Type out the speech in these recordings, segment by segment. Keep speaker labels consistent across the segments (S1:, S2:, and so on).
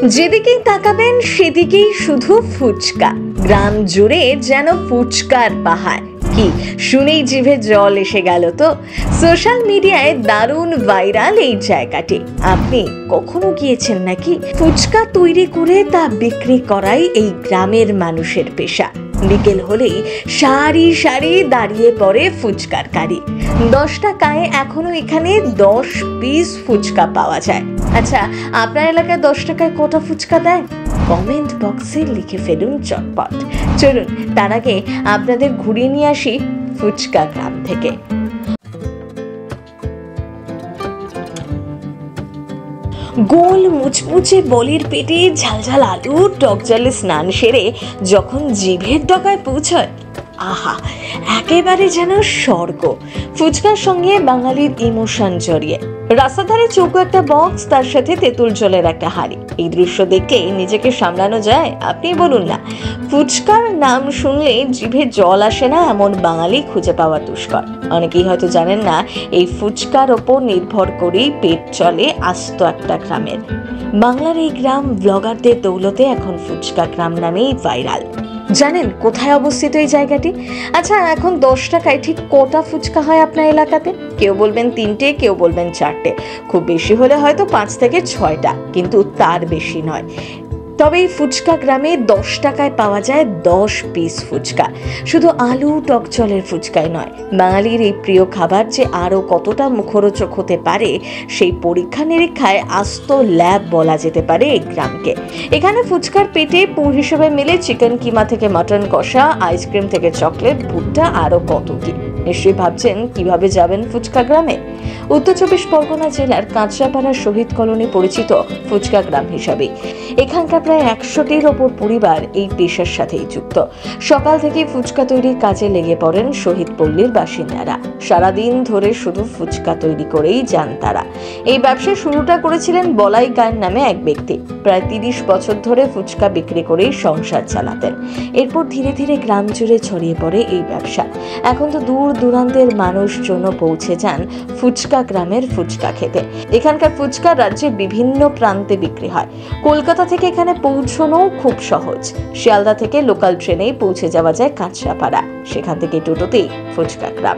S1: যেদিকেই তাকাবেন সেদিকেই শুধু ফুচকা, গ্রাম জুড়ে যেন ফুচকার পাহাড়। কি শুনেই জিভে জল এসে গেল তো। সোশ্যাল মিডিয়ায় দারুণ ভাইরাল এই জায়গাটি। আপনি কখনো গিয়েছেন নাকি? ফুচকা তৈরি করে তা বিক্রি করাই এই গ্রামের মানুষের পেশা। বিকেল হলেই সারি সারি দাঁড়িয়ে পড়ে ফুচকার গাড়ি। 10 টাকায় এখনো এখানে 10 পিস ফুচকা পাওয়া যায়। আচ্ছা, আপনার এলাকায় 10 টাকায় কটা ফুচকা দেয়? কমেন্ট বক্সে লিখে ফেলুন চটপট। চলুন তার আগে আপনাদের ঘুরিয়ে নিয়ে আসি ফুচকা গ্রাম থেকে। গোল মুচমুচে বলির পেটে ঝালঝাল আলু টক জলে স্নান সেরে যখন জিভের ডগায় পৌঁছয়, আহা, একেবারে যেন স্বর্গ। ফুচকার সঙ্গে বাঙালির ইমোশন জড়িয়ে। রাস্তার ধারে চৌকো একটা বক্স, তার সাথে তেঁতুল জলের একটা হাঁড়ি। এই দৃশ্য দেখে নিজেকে সামলানো যায়? আপনি বলুন না। ফুচকার নাম শুনলে জিভে জল আসে না এমন বাঙালি খুঁজে পাওয়া দুষ্কর। অনেকেই হয়তো জানেন না, এই ফুচকার ওপর নির্ভর করেই পেট চলে আস্ত একটা গ্রামের। বাংলার এই গ্রাম ব্লগারদের দৌলতে এখন ফুচকা গ্রাম নামেই ভাইরাল। জানেন কোথায় অবস্থিত এই জায়গাটি? আচ্ছা, এখন 10 টাকায় ঠিক কটা ফুচকা হয় আপনার এলাকাতে? কেউ বলবেন 3টে, কেউ বলবেন 4টে, খুব বেশি হলে হয়তো 5 থেকে 6টা, কিন্তু তার বেশি নয়। তবে এই ফুচকা গ্রামে 10 টাকায় পাওয়া যায় 10 পিস ফুচকা। শুধু আলু টক জলের ফুচকাই নয়, বাঙালির এই প্রিয় খাবার যে আরও কতটা মুখরোচক হতে পারে সেই পরীক্ষা নিরীক্ষায় আস্ত ল্যাব বলা যেতে পারে এই গ্রামকে। এখানে ফুচকার পেটে পুর হিসেবে মেলে চিকেন কিমা থেকে মটন কষা, আইসক্রিম থেকে চকলেট, ভুট্টা, আরও কত কি। নিশ্চয়ই ভাবছেন কিভাবে যাবেন ফুচকা গ্রামে। উত্তর 24 পরগনা জেলার কাঁচরাপাড়া শহীদ কলোনি পরিচিত ফুচকা গ্রাম হিসাবে এখানকার প্রায় 100টির ওপর পরিবার এই পেশার সাথেই যুক্ত। সকাল থেকে ফুচকা তৈরির কাজে লেগে পড়েন শহীদ পল্লীর বাসিন্দারা। সারাদিন ধরে শুধু ফুচকা তৈরি করেই যান তারা। এই ব্যবসা শুরুটা করেছিলেন বলাই গায়েন নামে এক ব্যক্তি। প্রায় 30 বছর ধরে ফুচকা বিক্রি করেই সংসার চালাতেন। এরপর ধীরে ধীরে গ্রাম জুড়ে ছড়িয়ে পড়ে এই ব্যবসা। এখন তো দূর দূরান্তের মানুষজন পৌঁছে যান ফুচকা গ্রামের ফুচকা খেতে। এখানকার ফুচকা রাজ্যের বিভিন্ন প্রান্তে বিক্রি হয়। কলকাতা থেকে এখানে পৌঁছানো খুব সহজ। শিয়ালদা থেকে লোকাল ট্রেনেই পৌঁছে যাওয়া যায় কাঁচরাপাড়া, সেখান থেকে টোটোতেই ফুচকা গ্রাম।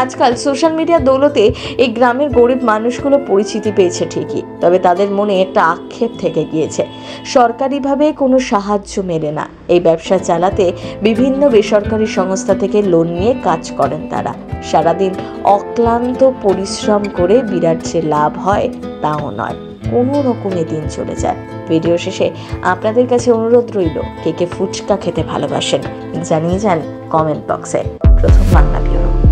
S1: আজকাল সোশ্যাল মিডিয়ার দৌলতে এই গ্রামের গরিব মানুষগুলো পরিচিতি পেয়েছে ঠিকই, তবে তাদের মনে একটা আক্ষেপ থেকে গিয়েছে। সরকারিভাবে কোনো সাহায্য মেলে না। এই ব্যবসা চালাতে বিভিন্ন বেসরকারি সংস্থা থেকে লোন নিয়ে কাজ করেন তারা। সারাদিন অক্লান্ত পরিশ্রম করে বিরাট যে লাভ হয় তাও নয়, কোনো রকমে দিন চলে যায়। ভিডিও শেষে আপনাদের কাছে অনুরোধ রইল, কে কে ফুচকা খেতে ভালোবাসেন জানিয়ে যান কমেন্ট বক্সে। প্রথম বাংলা ব্যুরো।